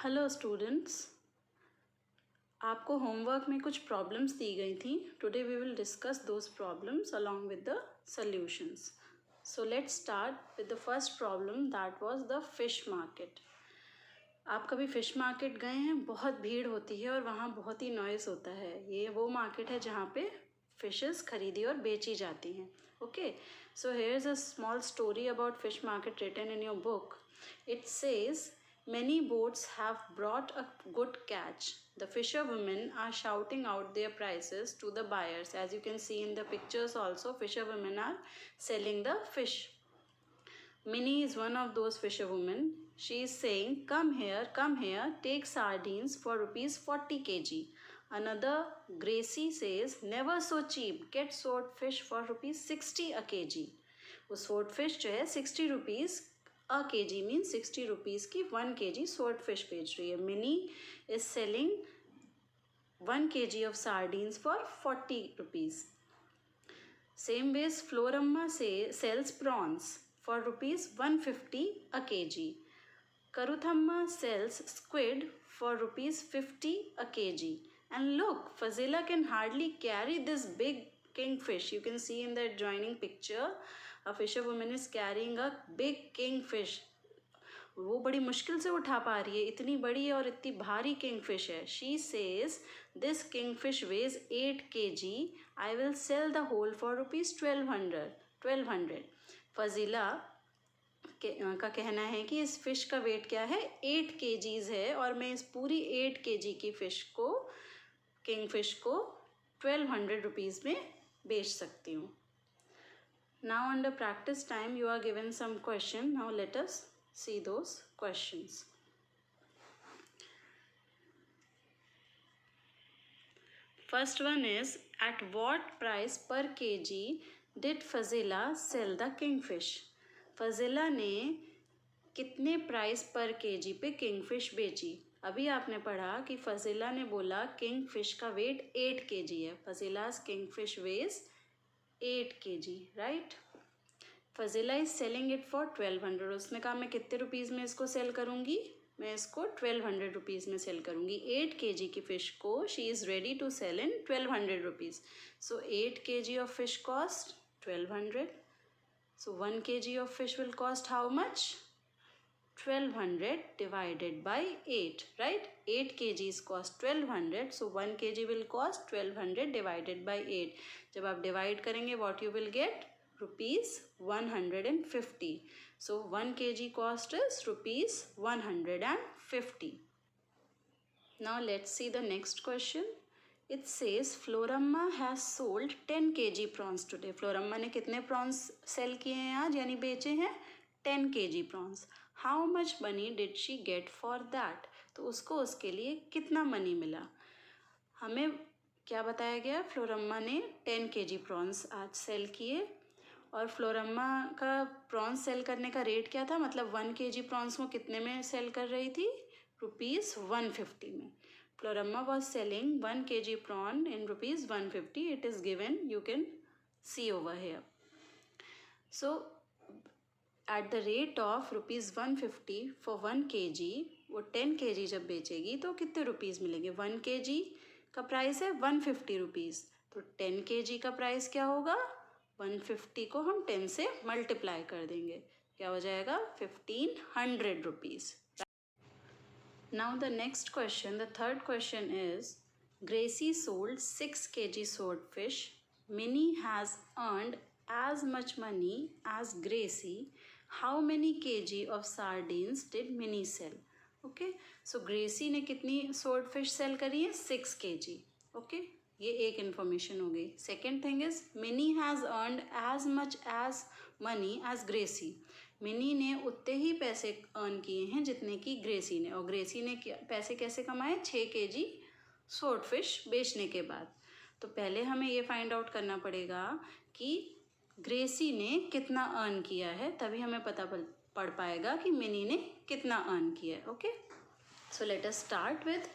Hello students, आपको homework में कुछ प्रॉब्लम्स दी गई थी. Today we will discuss those problems along with the solutions. So let's start with the first problem, that was the fish market. आप कभी fish market गए हैं? बहुत भीड़ होती है और वहाँ बहुत ही नॉइज़ होता है. ये वो मार्केट है जहाँ पे फिशेस खरीदी और बेची जाती हैं. Okay, so here is a small story about fish market written in your book. It says, many boats have brought a good catch. The fisherwomen are shouting out their prices to the buyers. As you can see in the pictures also, fisherwomen are selling the fish. Minnie is one of those fisherwomen. She is saying, come here, take sardines for rupees 40 kg. Another, Gracie, says, never so cheap, get swordfish for rupees 60 a kg. वो swordfish जो है 60 rupees a kg means 60 rupees की 1 kg swordfish बेच रही है. Minnie is selling 1 kg of sardines for 40 rupees. Same ways Floramma sells prawns for rupees 150 a kg. Karuthamma sells squid for rupees 50 a kg. And look, Fazila can hardly carry this big kingfish. You can see in the adjoining picture, a fisherwoman is carrying a big kingfish. वो बड़ी मुश्किल से उठा पा रही है, इतनी बड़ी और इतनी भारी किंगफिश है. She says, this kingfish weighs 8 kg. I will sell the whole for rupees 1200. Fazila का कहना है कि इस फिश का वेट क्या है, 8 kgs है और मैं इस पूरी 8 kg की फिश को, किंगफिश को 1200 रुपीज़ में बेच सकती हूँ. Now under practice time you are given some question. Now let us see those questions. First one is, at what price per kg did Fazila sell the kingfish? Fazila ने कितने price पर KG पे kingfish बेची? अभी आपने पढ़ा कि फजीला ने बोला किंगफिश का वेट 8 kg है. फजीला's kingfish weighs 8 kg, right? Fazila is selling it for 1200. उसने कहा मैं कितने रुपीज़ में इसको सेल करूँगी? मैं इसको 1200 रुपीज़ में सेल करूँगी. 8 kg की फ़िश को she is ready to sell in 1200 rupees. So 8 kg of fish cost 1200. So 1 kg of fish will cost how much? 1200 divided by 8, right? 8 kgs cost 1200. So 1 kg will cost 1200 divided by 8. जब आप divide करेंगे, what you will get? Rupees 150. So 1 kg cost is rupees 150. Now let's see the next question. It says Floramma has sold 10 kg prawns today. Floramma ने कितने prawns sell किए हैं आज, यानी बेचे हैं? 10 kg prawns. How much money did she get for that? तो उसको उसके लिए कितना मनी मिला? हमें क्या बताया गया? फ्लोरम्मा ने 10 kg prawns आज सेल किए और फ्लोरम्मा का प्रॉन्स सेल करने का रेट क्या था? मतलब 1 kg prawns वो कितने में सेल कर रही थी? रुपीज़ 150 में. Floramma was selling 1 kg prawn in rupees 150. It is given, you can see over here. So at the rate of rupees 150 for 1 kg, वो 10 kg जब बेचेगी तो कितने रुपीज़ मिलेंगे? 1 kg का प्राइस है 150 रुपीज़. तो 10 kg का प्राइस क्या होगा? 150 को हम 10 से मल्टीप्लाई कर देंगे, क्या हो जाएगा? 1500 rupees. Now the next question, the third question is, Gracie sold 6 kg swordfish. Minnie has earned as much money as Gracie. How many kg of sardines did Minnie sell? Okay, so Gracie ने कितनी swordfish sell करी है? 6 kg. Okay, ये एक information हो गई. Second thing is, Minnie has earned as much as money as Gracie. Mini ने उतने ही पैसे अर्न किए हैं जितने की ग्रेसी ने. और ग्रेसी ने पैसे कैसे कमाए? 6 kg स्वॉर्डफिश बेचने के बाद. तो पहले हमें ये फाइंड आउट करना पड़ेगा कि ग्रेसी ने कितना अर्न किया है, तभी हमें पता पड़ पाएगा कि मिनी ने कितना अर्न किया है. Okay, so let us start with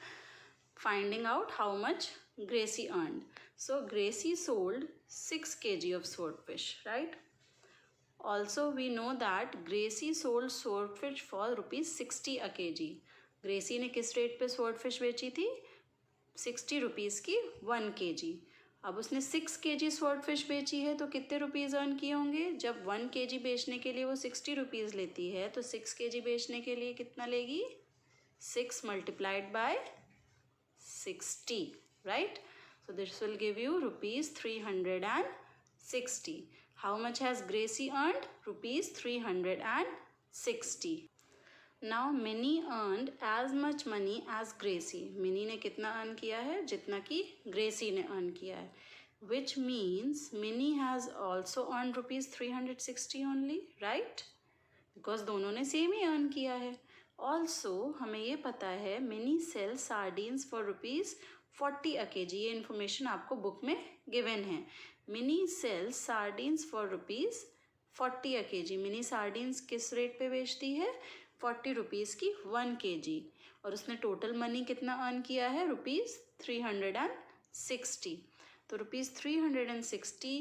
finding out how much Gracy earned. So Gracy sold 6 kg of swordfish, right? Also we know that Gracie sold swordfish for rupees 60 a kg. Gracy ने किस rate पे sword fish बेची थी? 60 rupees की 1 kg। अब उसने 6 kg sword fish बेची है तो कितने रुपीज़ अर्न किए होंगे? जब 1 kg बेचने के लिए वो 60 रुपीज़ लेती है तो 6 kg बेचने के लिए कितना लेगी? 6 multiplied by 60, right? So this will give you rupees 360. How much has Gracie earned? Rupees 360. Now Minnie earned as much money as Gracie. Minnie ने कितना अर्न किया है? जितना कि Gracie ने अर्न किया है. Which means Minnie has also earned rupees 360 only, right? Because दोनों ने सेम ही अर्न किया है. Also हमें ये पता है Minnie sells sardines for rupees 40 a kg. ये इन्फॉर्मेशन आपको बुक में गिवन है. Minnie sells sardines for rupees 40 a kg. Minnie sardines किस रेट पे बेचती है? 40 रुपीज़ की 1 kg. और उसने टोटल मनी कितना अर्न किया है? रुपीज़ 360. तो रुपीज़ 360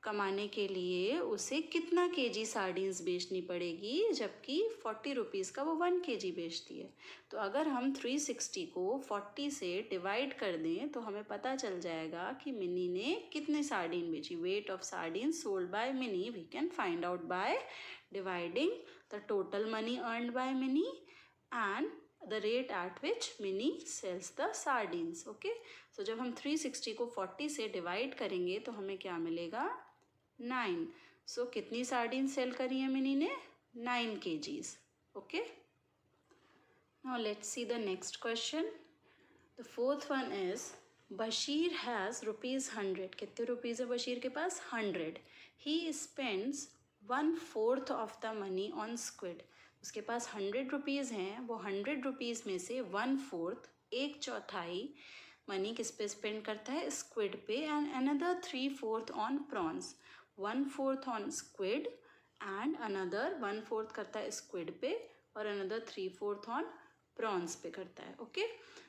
कमाने के लिए उसे कितना केजी सार्डिन्स बेचनी पड़ेगी, जबकि 40 रुपीज़ का वो 1 kg बेचती है. तो अगर हम 360 को 40 से डिवाइड कर दें तो हमें पता चल जाएगा कि मिनी ने कितने सार्डिन बेची. Weight of sardine sold by Mini we can find out by dividing the total money earned by Mini and the rate at which Minnie sells the sardines. Okay, so जब हम 360 को 40 से डिवाइड करेंगे तो हमें क्या मिलेगा? 9. So कितनी सार्डिन सेल करी है मिनी ने? 9 kgs. Okay, now let's see the next question. The fourth one is Bashir has rupees 100. कितने रुपीज़ है बशीर के पास? 100. He spends 1/4 of the money on squid. उसके पास 100 रुपीज़ हैं. वो 100 रुपीज़ में से 1/4 एक चौथाई मनी किस पे स्पेंड करता है? स्क्विड पे. And another 3/4 on prawns. 1/4 on squid and another 1/4 करता है स्क्विड पे और अनदर 3/4 ऑन प्रॉन्स पे करता है. ओके,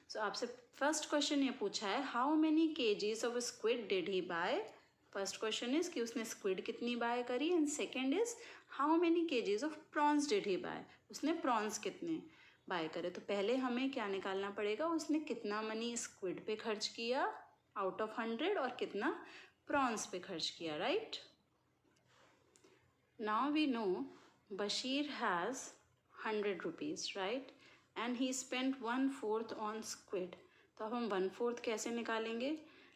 सो आपसे फर्स्ट क्वेश्चन ये पूछा है how many kgs of squid did he buy. First question is कि उसने स्क्विड कितनी बाय करी and second is how many kgs of prawns did he buy. उसने प्रॉन्स कितने बाय करे. तो पहले हमें क्या निकालना पड़ेगा? उसने कितना मनी स्क्विड पे खर्च किया आउट ऑफ 100 और कितना प्रॉन्स पे खर्च किया. Right, now we know Basheer has 100 rupees, right, and he spent 1/4 on squid. तो अब हम 1/4 कैसे निकालेंगे?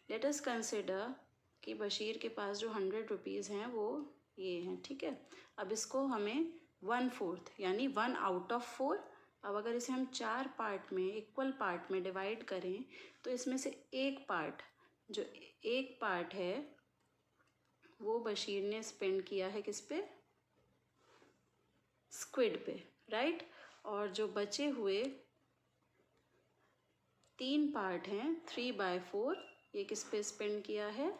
लेट अस कंसिडर कि बशीर के पास जो 100 रुपीज़ हैं वो ये हैं. ठीक है, अब इसको हमें 1/4 यानी 1 आउट ऑफ 4. अब अगर इसे हम 4 पार्ट में इक्वल पार्ट में डिवाइड करें तो इसमें से एक पार्ट है वो बशीर ने स्पेंड किया है किस पे? स्क्विड पे. राइट, और जो बचे हुए 3 पार्ट हैं 3/4 ये किस पे स्पेंड किया है?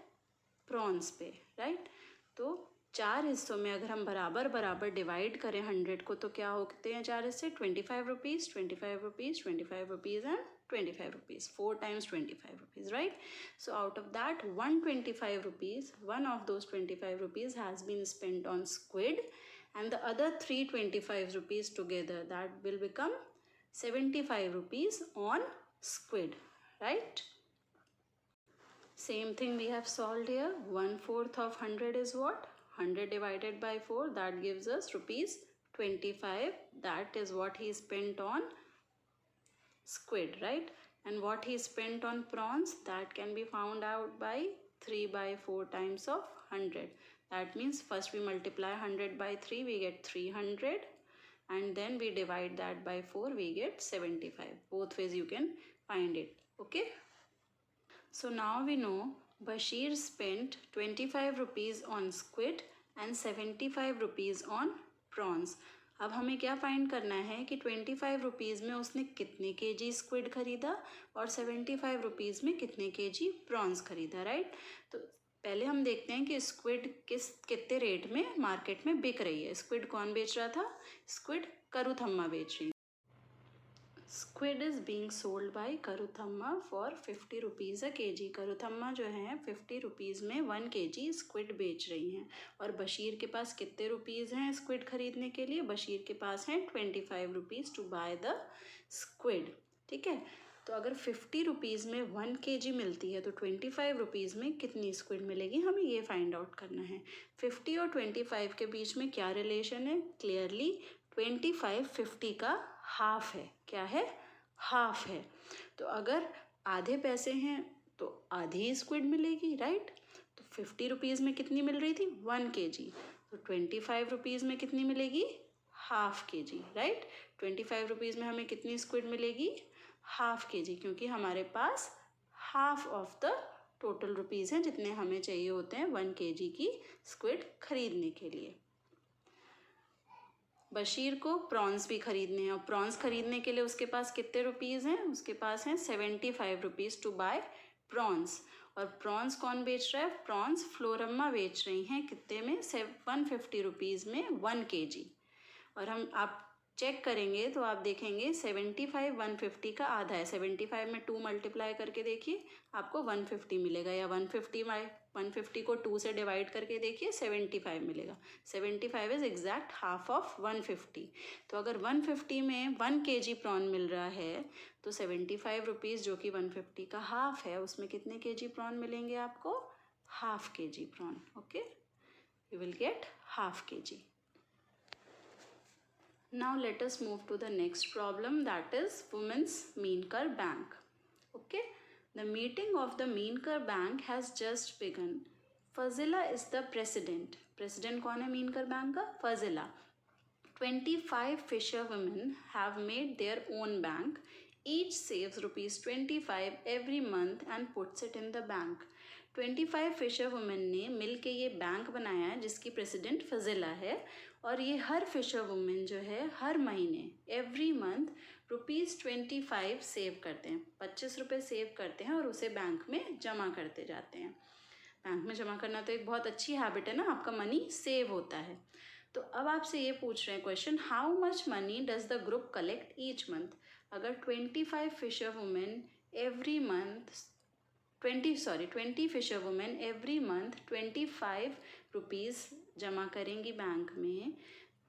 प्रॉन्स पे. राइट, तो 4 हिस्सों में अगर हम बराबर बराबर डिवाइड करें 100 को तो क्या होते हैं 4 हिस्से? 25 rupees, 25 rupees, 25 rupees and 25 rupees. 4 times 25 rupees. Right, so out of that 125 rupees, one of those 25 rupees has been spent on squid and the other 325 rupees together, that will become 75 rupees on squid. Right, same thing we have solved here. 1/4 of 100 is what? 100 divided by 4, that gives us rupees 25. That is what he spent on squid, right? And what he spent on prawns, that can be found out by 3/4 times of 100. That means first we multiply 100 by 3, we get 300, and then we divide that by 4, we get 75. Both ways you can find it. Okay, so now we know Bashir spent 25 rupees on squid and 75 rupees on prawns. अब हमें क्या find करना है कि 25 rupees में उसने कितने KG squid खरीदा और 75 रुपीज़ में कितने केजी प्रॉन्स खरीदा. राइट, तो पहले हम देखते हैं कि स्क्विड कितने रेट में मार्केट में बिक रही है. स्क्विड कौन बेच रहा था? स्क्विड करूथम्मा बेच रही. Squid is being sold by Karuthamma for 50 rupees a kg. Karuthamma जो है 50 रुपीज़ में 1 केजी स्क्विड बेच रही हैं। और बशीर के पास कितने रुपीज़ हैं स्क्विड खरीदने के लिए? बशीर के पास हैं 25 rupees to buy the squid. ठीक है, तो अगर 50 रुपीज़ में 1 केजी मिलती है तो 25 रुपीज़ में कितनी स्क्विड मिलेगी, हमें ये फाइंड आउट करना है। 50 और 25 के बीच में क्या रिलेशन है? क्लियरली 25 50 का हाफ है। क्या है? हाफ है। तो अगर आधे पैसे हैं तो आधी स्क्विड मिलेगी, राइट। तो 50 रुपीज़ में कितनी मिल रही थी? 1 केजी। तो 25 रुपीज़ में कितनी मिलेगी? Half KG, right. 25 रुपीज़ में हमें कितनी स्क्विड मिलेगी? हाफ केजी, क्योंकि हमारे पास half of the total rupees हैं जितने हमें चाहिए होते हैं 1 केजी की स्क्विड खरीदने के लिए। बशीर को प्रॉन्स भी खरीदने हैं और प्रॉन्स खरीदने के लिए उसके पास कितने रुपीज़ हैं? उसके पास हैं 75 रुपीज़ टू बाय प्रॉन्स। और प्रॉन्स कौन बेच रहा है? प्रॉन्स फ्लोरम्मा बेच रही हैं कितने में? 150 रुपीज़ में 1 केजी। और हम आप चेक करेंगे तो आप देखेंगे 75 150 का आधा है। 75 में 2 मल्टीप्लाई करके देखिए, आपको 150 मिलेगा। या 150 को 2 से डिवाइड करके देखिए, 75 मिलेगा। 75 इज़ एग्जैक्ट हाफ ऑफ 150। तो अगर 150 में 1 केजी प्रॉन मिल रहा है तो 75 रुपीज़ जो कि 150 का हाफ है, उसमें कितने केजी प्रॉन मिलेंगे आपको? Half kg prawn. Okay, you will get half kg. Now let us move to the next problem, that is Women's Meenkar Bank. Okay, the meeting of the Meenkar Bank has just begun. Fazila is the president. President कौन है Meenkar Bank का? Fazila. 25 fisher women have made their own bank. Each saves rupees 25 every month and puts it in the bank. 25 fisher women ने मिल के ये bank बनाया है जिसकी प्रेसिडेंट फजिला है। और ये हर फिशर वुमेन जो है हर महीने एवरी मंथ ₹25 सेव करते हैं। 25 रुपये सेव करते हैं और उसे बैंक में जमा करते जाते हैं। बैंक में जमा करना तो एक बहुत अच्छी हैबिट है ना, आपका मनी सेव होता है। तो अब आपसे ये पूछ रहे हैं question, how much money does the group collect each month. अगर 25 fisher women every month 20 fisher women every month 25 rupees जमा करेंगी बैंक में,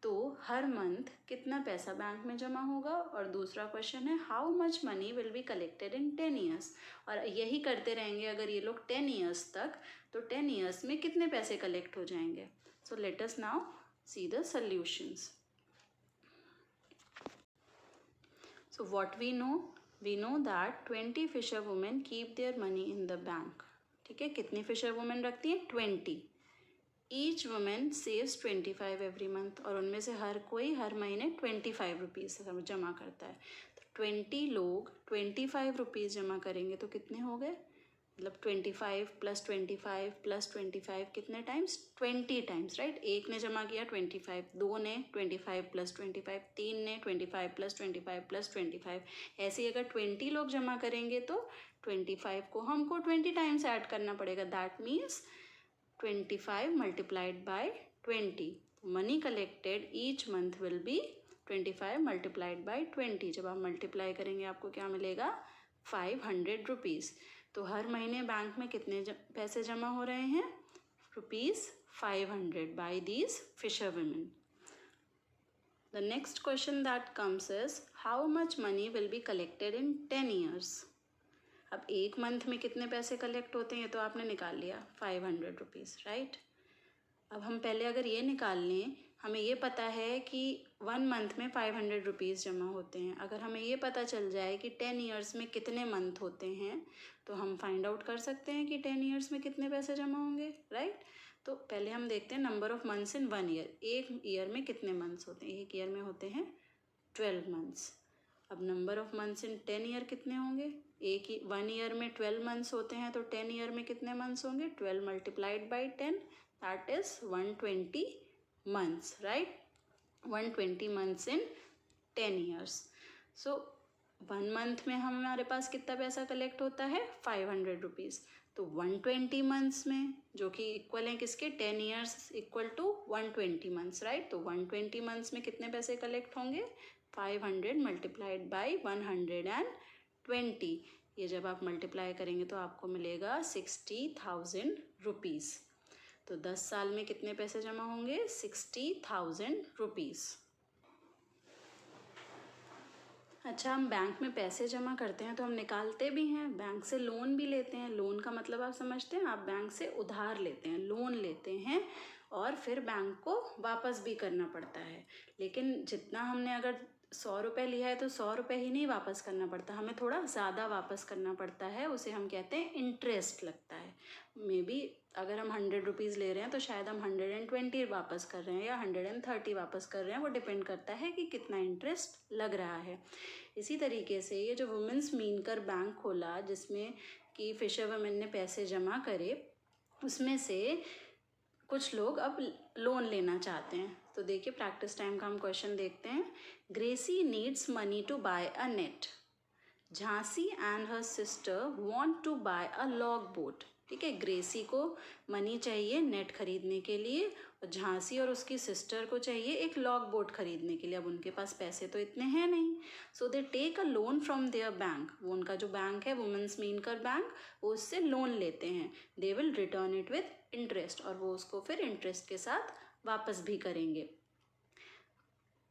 तो हर मंथ कितना पैसा बैंक में जमा होगा। और दूसरा क्वेश्चन है, how much money will be collected in 10 years. और यही करते रहेंगे अगर ये लोग 10 ईयर्स तक, तो 10 ईयर्स में कितने पैसे कलेक्ट हो जाएंगे। सो let us now see the solutions. So what we know that 20 fisher women keep their money in the bank. ठीक है, कितनी फिशर वुमेन रखती हैं? 20. Each women saves 25 every month, और उनमें से हर कोई हर महीने 25 रुपीज़ जमा करता है। तो 20 लोग 25 रुपीज़ जमा करेंगे तो कितने हो गए? मतलब 25 + 25 + 25 कितने टाइम्स? 20 times, right. एक ने जमा किया 25, दो ने 25 + 25, 3 ने 25 + 25 + 25। ऐसे ही अगर 20 लोग जमा करेंगे तो 25 को हमको 20 टाइम्स ऐड करना पड़ेगा। That means 25 × 20. Money collected each month will be 25 × 20. जब आप मल्टीप्लाई करेंगे आपको क्या मिलेगा? 500 रुपीज़। तो हर महीने बैंक में कितने पैसे जमा हो रहे हैं? ₹500 by these fisher women. The next question that comes is, how much money will be collected in 10 years? अब एक मंथ में कितने पैसे कलेक्ट होते हैं तो आपने निकाल लिया 500 रुपीज़, राइट। अब हम पहले अगर ये निकाल लें, हमें ये पता है कि 1 मंथ में 500 रुपीज़ जमा होते हैं। अगर हमें ये पता चल जाए कि 10 ईयर्स में कितने मंथ होते हैं तो हम फाइंड आउट कर सकते हैं कि 10 ईयर्स में कितने पैसे जमा होंगे, राइट। तो पहले हम देखते हैं number of months in 1 year. एक ईयर में कितने मंथ्स होते हैं? एक ईयर में होते हैं 12 मंथ्स। अब number of months in 10 year कितने होंगे? 1 ईयर में 12 मंथ्स होते हैं तो 10 ईयर में कितने मंथ्स होंगे? 12 × 10, that is 120 months, right? 120 months in 10 years. So 1 month में हमारे पास कितना पैसा कलेक्ट होता है? 500 रुपीज़। तो 120 मंथ्स में, जो कि इक्वल हैं किसके? 10 ईयर्स = 120 मंथ्स, राइट। तो 120 मंथ्स में कितने पैसे कलेक्ट होंगे? 500 मल्टीप्लाइड बाई 120, ये जब आप मल्टीप्लाई करेंगे तो आपको मिलेगा 60,000 रुपीज़। तो 10 साल में कितने पैसे जमा होंगे? 60,000 रुपीज़। अच्छा, हम बैंक में पैसे जमा करते हैं तो हम निकालते भी हैं, बैंक से लोन भी लेते हैं। लोन का मतलब आप समझते हैं, आप बैंक से उधार लेते हैं, लोन लेते हैं और फिर बैंक को वापस भी करना पड़ता है। लेकिन जितना हमने अगर 100 रुपये लिया है तो 100 रुपये ही नहीं वापस करना पड़ता, हमें थोड़ा ज़्यादा वापस करना पड़ता है, उसे हम कहते हैं इंटरेस्ट लगता है। मे बी अगर हम 100 रुपीज़ ले रहे हैं तो शायद हम 120 वापस कर रहे हैं या 130 वापस कर रहे हैं, वो डिपेंड करता है कि कितना इंटरेस्ट लग रहा है। इसी तरीके से ये जो वुमेंस मीनकर बैंक खोला जिसमें कि फिशर वुमेन ने पैसे जमा करे, उसमें से कुछ लोग अब लोन लेना चाहते हैं। तो देखिए प्रैक्टिस टाइम का हम क्वेश्चन देखते हैं। Gracy needs money to buy a net. Jhansi and her sister want to buy a log boat. ठीक है, ग्रेसी को मनी चाहिए नेट खरीदने के लिए और झांसी और उसकी सिस्टर को चाहिए एक लॉग बोट खरीदने के लिए। अब उनके पास पैसे तो इतने हैं नहीं, so they take a loan from their bank. वो उनका जो बैंक है वुमेन्स मीनकर बैंक, वो उससे लोन लेते हैं। They will return it with interest, और वो उसको फिर इंटरेस्ट के साथ वापस भी करेंगे।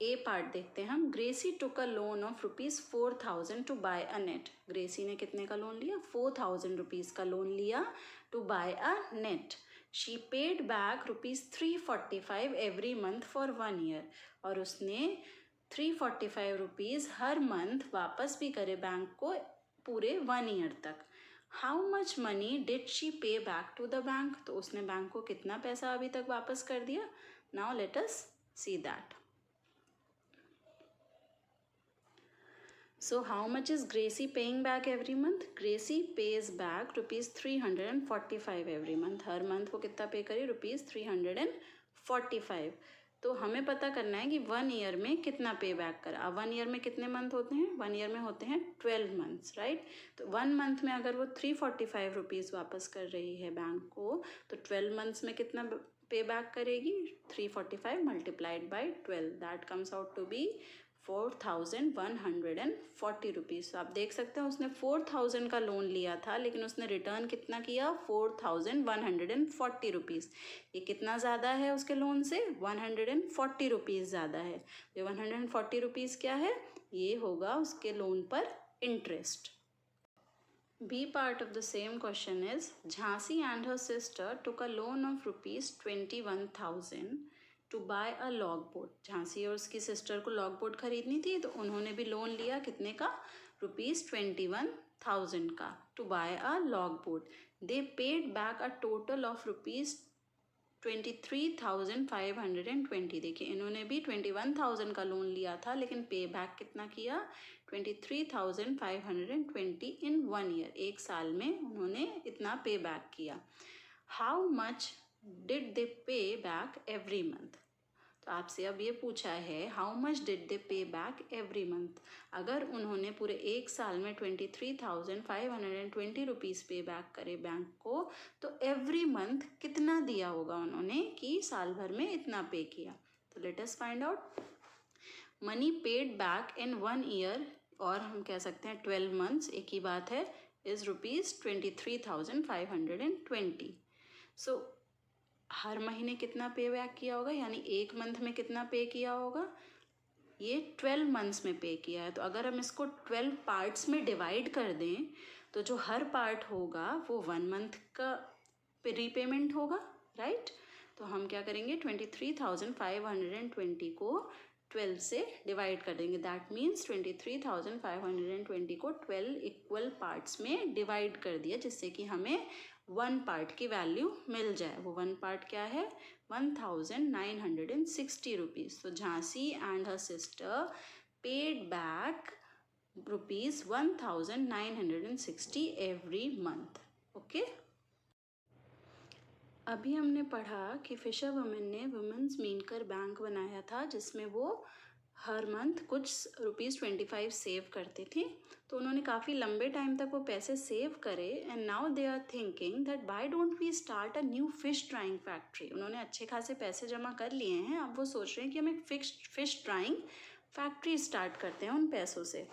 ए पार्ट देखते हैं हम। Gracy took a loan of ₹4,000 to buy a net. Gracy ने कितने का लोन लिया? 4,000 रुपीज़ का लोन लिया to buy a net. She paid back ₹345 every month for 1 year. और उसने 345 रुपीज़ हर मंथ वापस भी करे बैंक को पूरे 1 ईयर तक। How much money did she पे बैक टू द बैंक? तो उसने बैंक को कितना पैसा अभी तक वापस कर दिया? Now let us see that. So how much is Gracie paying back every month? Gracie pays back ₹345 every month. Her month वो कितना पे करे? ₹345। तो हमें पता करना है कि 1 ईयर में कितना पे बैक करा। अब 1 ईयर में कितने मंथ होते हैं? 1 ईयर में होते हैं 12 मंथ्स, राइट। तो 1 मंथ में अगर वो 345 रुपीज़ वापस कर रही है बैंक को, तो 12 मंथ्स में कितना पे बैक करेगी? 345 multiplied by 12, that comes out to be 4,140 rupees. तो आप देख सकते हैं उसने 4,000 का लोन लिया था, लेकिन उसने रिटर्न कितना किया? 4,140 रुपीज़। ये कितना ज़्यादा है उसके लोन से? 140 रुपीज़ ज़्यादा है। ये 140 रुपीज़ क्या है? ये होगा उसके लोन पर interest. B part of the same question is Jhansi and her sister took a loan of ₹21,000 to buy a log boat. Jhansi और उसकी सिस्टर को लॉग बोट खरीदनी थी, तो उन्होंने भी लोन लिया कितने का? ₹21,000 का to buy a log boat. They paid back a total of ₹23,520। देखिए इन्होंने भी 21,000 का लोन लिया था, लेकिन पे बैक कितना किया? 23,520 इन 1 ईयर। 1 साल में उन्होंने इतना पे बैक किया। हाउ मच डिड दे पे बैक एवरी मंथ? तो आपसे अब ये पूछा है हाउ मच डिड दे पे बैक एवरी मंथ। अगर उन्होंने पूरे 1 साल में 23,520 रुपीज़ पे बैक करे बैंक को, तो एवरी मंथ कितना दिया होगा उन्होंने कि साल भर में इतना पे किया। तो let us find out. Money paid back in 1 year, और हम कह सकते हैं 12 मंथ्स, एक ही बात है, इज़ ₹23,520। सो हर महीने कितना पे बैक किया होगा, यानी 1 मंथ में कितना पे किया होगा? ये 12 मंथ्स में पे किया है। तो अगर हम इसको 12 पार्ट्स में डिवाइड कर दें, तो जो हर पार्ट होगा वो 1 मंथ का रीपेमेंट होगा, राइट। तो हम क्या करेंगे? 23,520 को 12 से डिवाइड कर देंगे। दैट मीन्स 23,520 को 12 इक्वल पार्ट्स में डिवाइड कर दिया, जिससे कि हमें 1 पार्ट की वैल्यू मिल जाए। वो 1 पार्ट क्या है? 1,960 रुपीज़। तो Jhansi and her sister paid back ₹1,960 every month. Okay, अभी हमने पढ़ा कि फिशर वुमेन ने वुमेन्स मीनकर बैंक बनाया था, जिसमें वो हर मंथ कुछ ₹25 सेव करते थे। तो उन्होंने काफ़ी लंबे टाइम तक वो पैसे सेव करे, and now they are thinking that why don't we start a new fish drying factory. उन्होंने अच्छे खासे पैसे जमा कर लिए हैं, अब वो सोच रहे हैं कि हम एक फिश ड्राइंग फैक्ट्री स्टार्ट करते हैं उन पैसों से.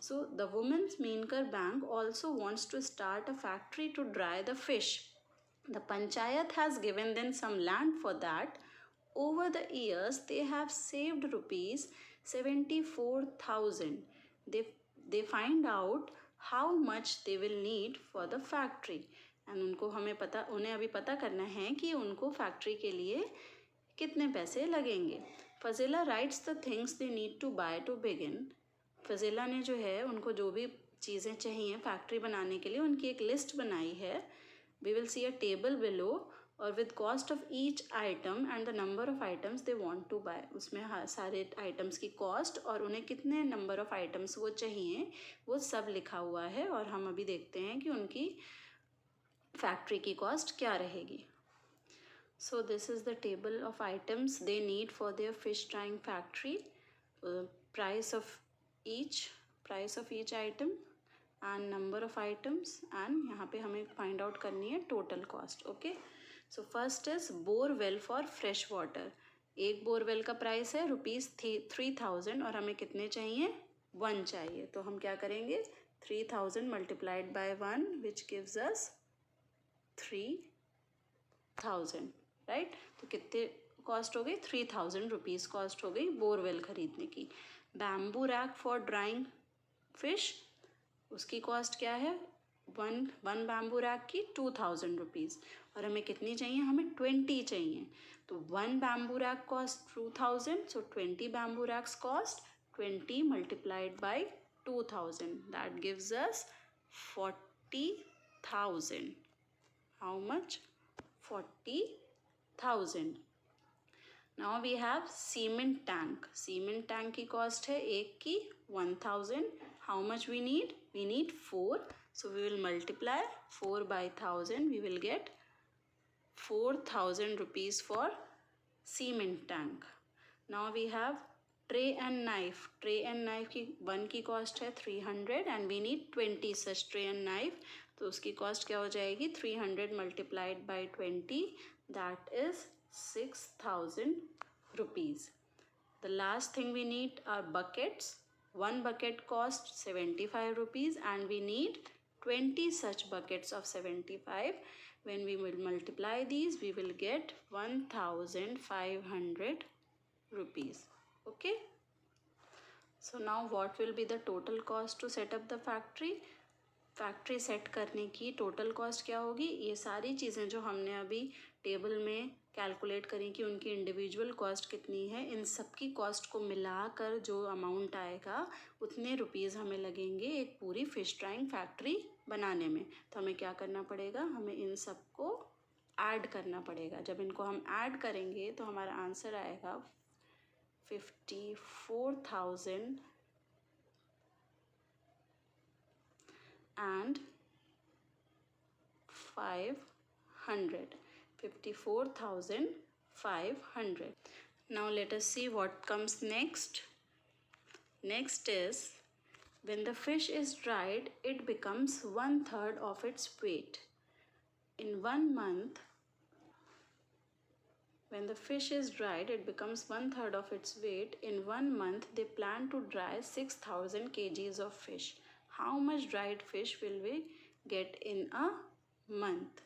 So the women's Meenkar bank also wants to start a factory to dry the fish. The panchayat has given them some land for that. Over the years, they have saved rupees 74,000. They find out how much they will need for the factory. And उन्हें अभी पता करना है कि उनको factory के लिए कितने पैसे लगेंगे. Fazila writes the things they need to buy to begin. Fazila ने जो है उनको जो भी चीज़ें चाहिए फैक्ट्री बनाने के लिए उनकी एक लिस्ट बनाई है. We will see a table below और with cost of each item and the number of items they want to buy. उसमें सारे items की cost और उन्हें कितने number of items वो चाहिए वो सब लिखा हुआ है. और हम अभी देखते हैं कि उनकी फैक्ट्री की cost क्या रहेगी. So this is the table of items they need for their fish drying factory. Price of each item and number of items and यहाँ पे हमें find out करनी है total cost. Okay, so first is bore well for fresh water. एक borewell का price है ₹3000 और हमें कितने चाहिए 1 चाहिए. तो हम क्या करेंगे 3000 multiplied by 1 which gives us 3000, right. तो कितने कॉस्ट हो गई 3000 रुपीज़ कॉस्ट हो गई बोरवेल खरीदने की. Bamboo rack for drawing fish, उसकी कॉस्ट क्या है वन बैम्बू रैक की 2000 रुपीज़ और हमें कितनी चाहिए हमें 20 चाहिए. तो 1 bamboo rack cost 2000. So 20 bamboo racks cost 20 multiplied by 2000 that gives us 40,000. How much 40,000. Now we have cement tank. Cement tank की कॉस्ट है एक की 1000. How much we need 4. So we will multiply 4 by 1000. We will get 4000 rupees for cement tank. Now we have tray and knife. Tray and knife की 1 की cost है 300 and we need 20 such tray and knife. तो उसकी cost क्या हो जाएगी 300 multiplied by 20 that is 6000 rupees. The last thing we need are buckets. 1 bucket cost 75 rupees and we need 20 such buckets of 75. When we will multiply these, we will get 1500 rupees. Okay. So now what will be the total cost to set up the factory? Factory set करने की total cost क्या होगी. ये सारी चीज़ें जो हमने अभी टेबल में कैलकुलेट करी कि उनकी इंडिविजुअल कॉस्ट कितनी है, इन सब की कॉस्ट को मिलाकर जो अमाउंट आएगा उतने रुपीज़ हमें लगेंगे एक पूरी फ़िश ड्राइंग फैक्ट्री बनाने में. तो हमें क्या करना पड़ेगा, हमें इन सब को ऐड करना पड़ेगा. जब इनको हम ऐड करेंगे तो हमारा आंसर आएगा 54,000 and 500. 54,500. Now let us see what comes next. Next is when the fish is dried, it becomes 1/3 of its weight. In 1 month, when the fish is dried, it becomes 1/3 of its weight. In 1 month, they plan to dry 6,000 kgs of fish. How much dried fish will we get in a month?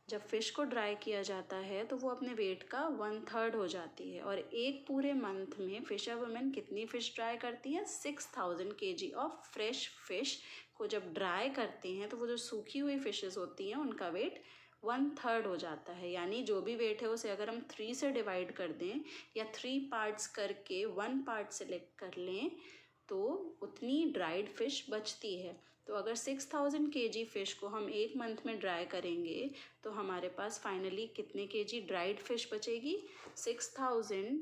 जब fish को dry किया जाता है तो वो अपने wait का 1/3 हो जाती है. और एक पूरे मंथ में फिशर वुमेन कितनी फ़िश ड्राई करती है 6,000 kg ऑफ फ्रेश फिश को जब ड्राई करती हैं तो वो जो सूखी हुई फिशेस होती हैं उनका वेट 1/3 हो जाता है. यानी जो भी वेट है उसे अगर हम 3 से डिवाइड कर दें या 3 पार्ट्स करके 1 पार्ट सेलेक्ट कर लें तो उतनी ड्राइड फिश बचती है. तो अगर 6,000 kg फ़िश को हम एक मंथ में ड्राई करेंगे तो हमारे पास फाइनली कितने kg ड्राइड फिश बचेगी 6,000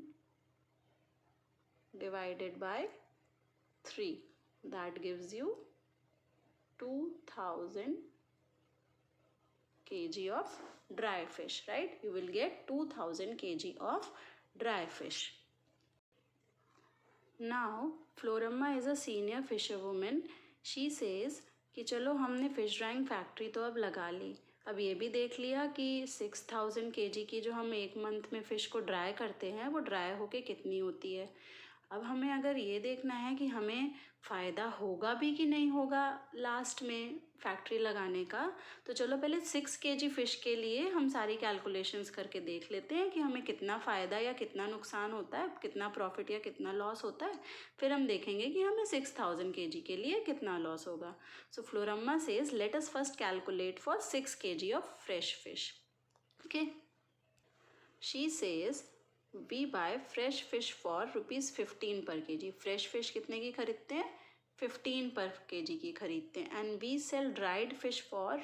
divided by 3 that gives you 2,000 kg of dry fish, right? You will get 2,000 kg of dry fish. Now Floramma is a senior fisherwoman. She says कि चलो हमने fish drying factory तो अब लगा ली, अब ये भी देख लिया कि 6,000 kg की जो हम एक मंथ में फ़िश को ड्राई करते हैं वो ड्राई होके कितनी होती है. अब हमें अगर ये देखना है कि हमें फ़ायदा होगा भी कि नहीं होगा लास्ट में फैक्ट्री लगाने का, तो चलो पहले 6 kg फ़िश के लिए हम सारी कैलकुलेशंस करके देख लेते हैं कि हमें कितना फ़ायदा या कितना नुकसान होता है, कितना प्रॉफिट या कितना लॉस होता है। फिर हम देखेंगे कि हमें 6000 kg के लिए कितना लॉस होगा। So Floramma says let us first calculate for 6 kg of fresh fish. Okay, she says we buy fresh fish for ₹15 per kg। Fresh fish कितने की खरीदते हैं? 15 पर kg की खरीदते हैं। And we sell dried fish for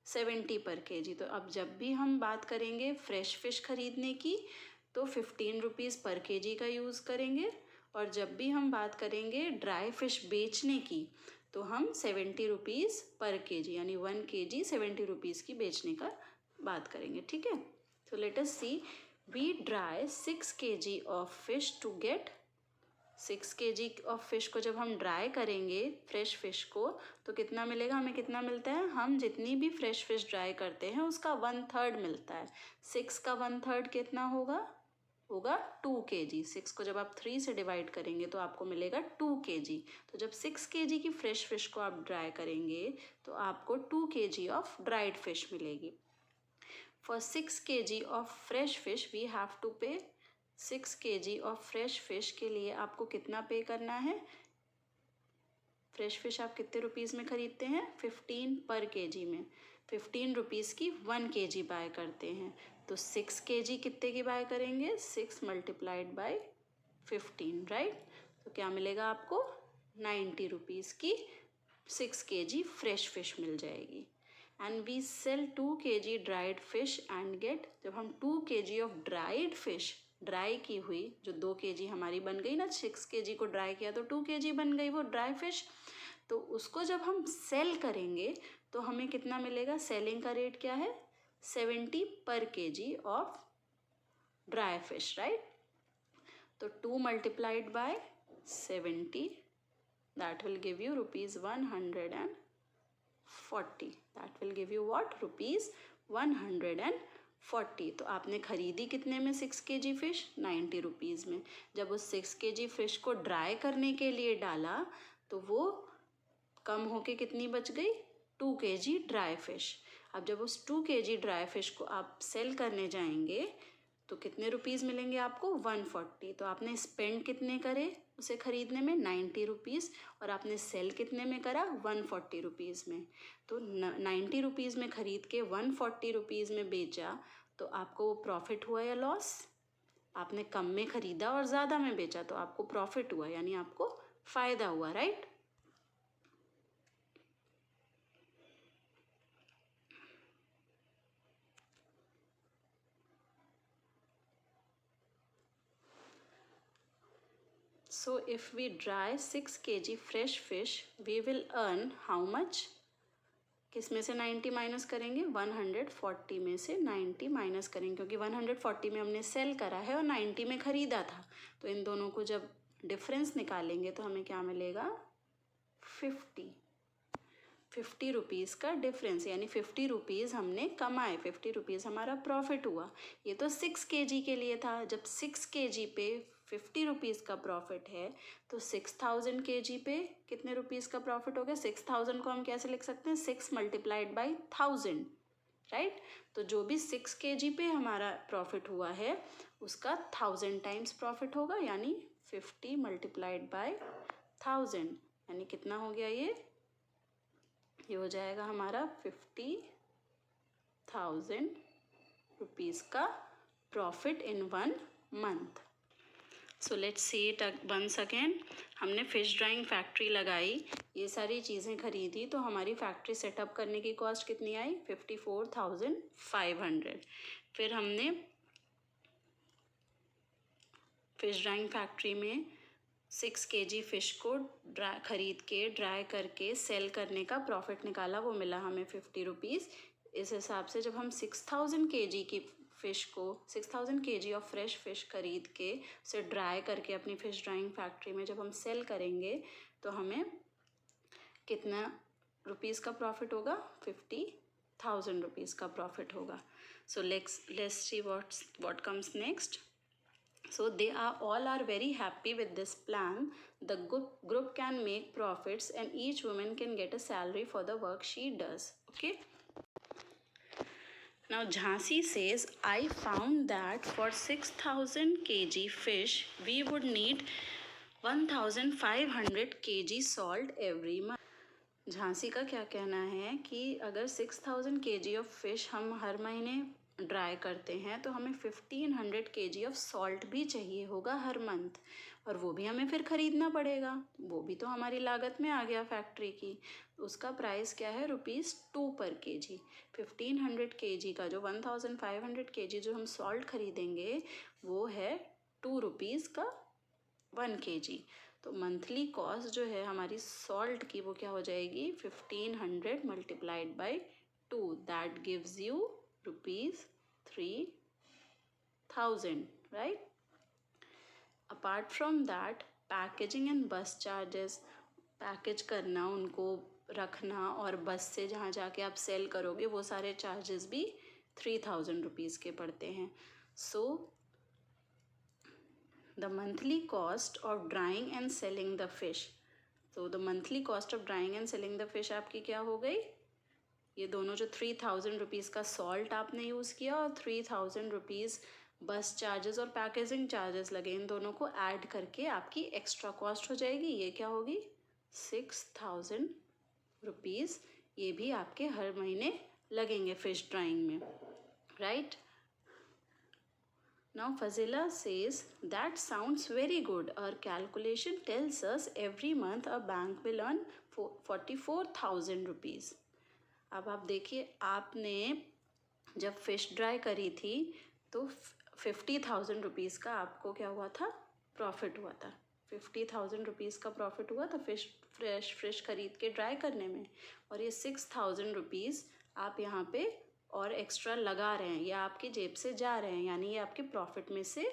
₹70 पर kg। तो अब जब भी हम बात करेंगे फ्रेश फिश खरीदने की तो 15 रुपीज़ पर kg का यूज़ करेंगे, और जब भी हम बात करेंगे ड्राई फिश बेचने की तो हम 70 रुपीज़ पर kg यानी 1 kg 70 रुपीज़ की बेचने का बात करेंगे। ठीक है, so let us see, we dry 6 kg of fish to get 6 kg of fish को जब हम ड्राई करेंगे फ्रेश फिश को तो कितना मिलेगा हमें? कितना मिलता है? हम जितनी भी फ्रेश फिश ड्राई करते हैं उसका 1/3 मिलता है। 6 का 1/3 कितना होगा? 2 kg। 6 को जब आप 3 से डिवाइड करेंगे तो आपको मिलेगा 2 kg। तो जब 6 kg की फ्रेश फिश को आप ड्राई करेंगे तो आपको 2 kg ऑफ ड्राइड फिश मिलेगी। For 6 kg of fresh fish we have to pay 6 kg of fresh fish के लिए आपको कितना पे करना है? फ्रेश फिश आप कितने रुपीज़ में खरीदते हैं? 15 पर kg में। 15 रुपीज़ की 1 kg बाय करते हैं। तो 6 kg कितने की बाय करेंगे? 6 मल्टीप्लाइड बाय 15, राइट? तो क्या मिलेगा आपको? 90 रुपीज़ की 6 kg फ्रेश फिश मिल जाएगी। And we sell 2 kg dried fish and get, जब हम 2 kg of dried fish dry की हुई जो 2 kg हमारी बन गई ना, 6 kg को ड्राई किया तो 2 kg बन गई वो ड्राई फिश, तो उसको जब हम सेल करेंगे तो हमें कितना मिलेगा? सेलिंग का रेट क्या है? 70 पर kg of dry fish, right? तो 2 multiplied by 70 that will give you ₹140। that will give you what? ₹140। तो आपने खरीदी कितने में 6 kg फिश? 90 रुपीज़ में। जब उस 6 kg फिश को ड्राई करने के लिए डाला तो वो कम होके कितनी बच गई? 2 kg ड्राई फिश। अब जब उस 2 kg ड्राई फिश को आप सेल करने जाएंगे तो कितने रुपीज़ मिलेंगे आपको? 140। तो आपने स्पेंड कितने करे उसे खरीदने में? 90 रुपीज़। और आपने सेल कितने में करा? 140 रुपीज़ में। तो 90 रुपीज़ में खरीद के 140 रुपीज़ में बेचा तो आपको वो प्रॉफिट हुआ या लॉस? आपने कम में खरीदा और ज़्यादा में बेचा तो आपको प्रॉफिट हुआ, यानी आपको फ़ायदा हुआ, right? So if we dry 6 kg fresh fish, we will earn how much? किस में से 90 माइनस करेंगे? 140 में से 90 माइनस करेंगे, क्योंकि 140 में हमने सेल करा है और 90 में ख़रीदा था। तो इन दोनों को जब डिफरेंस निकालेंगे तो हमें क्या मिलेगा? 50 रुपीज़ का डिफरेंस, यानी 50 रुपीज़ हमने कमाए, 50 रुपीज़ हमारा प्रॉफिट हुआ। ये तो 6 kg के लिए था। जब 6 kg पे 50 रुपीज़ का प्रॉफिट है तो 6000 kg पे कितने रुपीज़ का प्रॉफिट हो गया? 6000 को हम कैसे लिख सकते हैं? 6 मल्टीप्लाइड बाई 1000, राइट? तो जो भी 6 kg पे हमारा प्रॉफिट हुआ है उसका 1000 टाइम्स प्रॉफिट होगा, यानी 50 मल्टीप्लाइड बाई 1000, यानी कितना हो गया? ये हो जाएगा हमारा 50,000 रुपीज़ का profit in 1 month. So let's see it once again. हमने फ़िश ड्राइंग फैक्ट्री लगाई, ये सारी चीज़ें खरीदी, तो हमारी फैक्ट्री सेटअप करने की कॉस्ट कितनी आई? 54,500। फिर हमने फ़िश ड्राइंग फैक्ट्री में 6 kg फ़िश को खरीद के ड्राई करके सेल करने का प्रॉफिट निकाला, वो मिला हमें 50 रुपीज़। इस हिसाब से जब हम 6000 kg की फ़िश को 6000 kg ऑफ फ्रेश फ़िश खरीद के उसे ड्राई करके अपनी फ़िश ड्राइंग फैक्ट्री में जब हम सेल करेंगे तो हमें कितना रुपीज़ का प्रॉफिट होगा? 50,000 रुपीज़ का प्रॉफिट होगा। सो let's see what comes next. So they are all are very happy with this plan. The group can make profits and each woman can get a salary for the work she does. Okay. Now Jhansi says, I found that for 6,000 kg fish, we would need 1,500 kg salt every month. Jhansi का क्या कहना है कि अगर 6,000 kg of fish हम हर महीने dry करते हैं तो हमें 1,500 kg ऑफ सॉल्ट भी चाहिए होगा हर मंथ, और वो भी हमें फिर ख़रीदना पड़ेगा, वो भी तो हमारी लागत में आ गया फैक्ट्री की। उसका प्राइस क्या है, ₹2 पर kg। 1,500 kg का जो 1,500 kg जो हम सॉल्ट खरीदेंगे वो है ₹2 का 1 kg। तो मंथली कॉस्ट जो है हमारी सॉल्ट की वो क्या हो जाएगी, 1,500 multiplied by 2, that gives you ₹3,000, right. Apart from that packaging and बस चार्जेस, पैकेज करना, उनको रखना और बस से जहाँ जाके आप सेल करोगे वो सारे चार्जेस भी ₹3,000 के पड़ते हैं। सो the monthly cost of drying and selling the fish, तो the monthly cost of drying and selling the fish आपकी क्या हो गई, ये दोनों जो ₹3,000 का सॉल्ट आपने यूज़ किया और ₹3,000 बस चार्जेस और पैकेजिंग चार्जेस लगे, इन दोनों को ऐड करके आपकी एक्स्ट्रा कॉस्ट हो जाएगी, ये क्या होगी, ₹6,000। ये भी आपके हर महीने लगेंगे फिश ड्राइंग में, right. Now Fazila says, that sounds very good. Our calculation tells us every month a bank will earn 44,000 rupees. अब आप देखिए, आपने जब फिश ड्राई करी थी तो 50,000 रुपीज़ का आपको क्या हुआ था, प्रॉफिट हुआ था। 50,000 रुपीज़ का प्रॉफिट हुआ था फ्रेश फिश खरीद के ड्राई करने में, और ये 6,000 रुपीज़ आप यहाँ पे और एक्स्ट्रा लगा रहे हैं, या आपकी जेब से जा रहे हैं, यानी ये आपके प्रॉफिट में से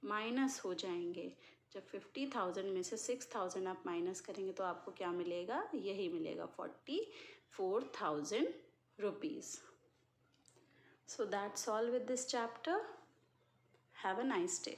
माइनस हो जाएंगे। जब 50,000 में से 6,000 आप माइनस करेंगे तो आपको क्या मिलेगा, यही मिलेगा, 44,000 rupees. So that's all with this chapter. Have a nice day.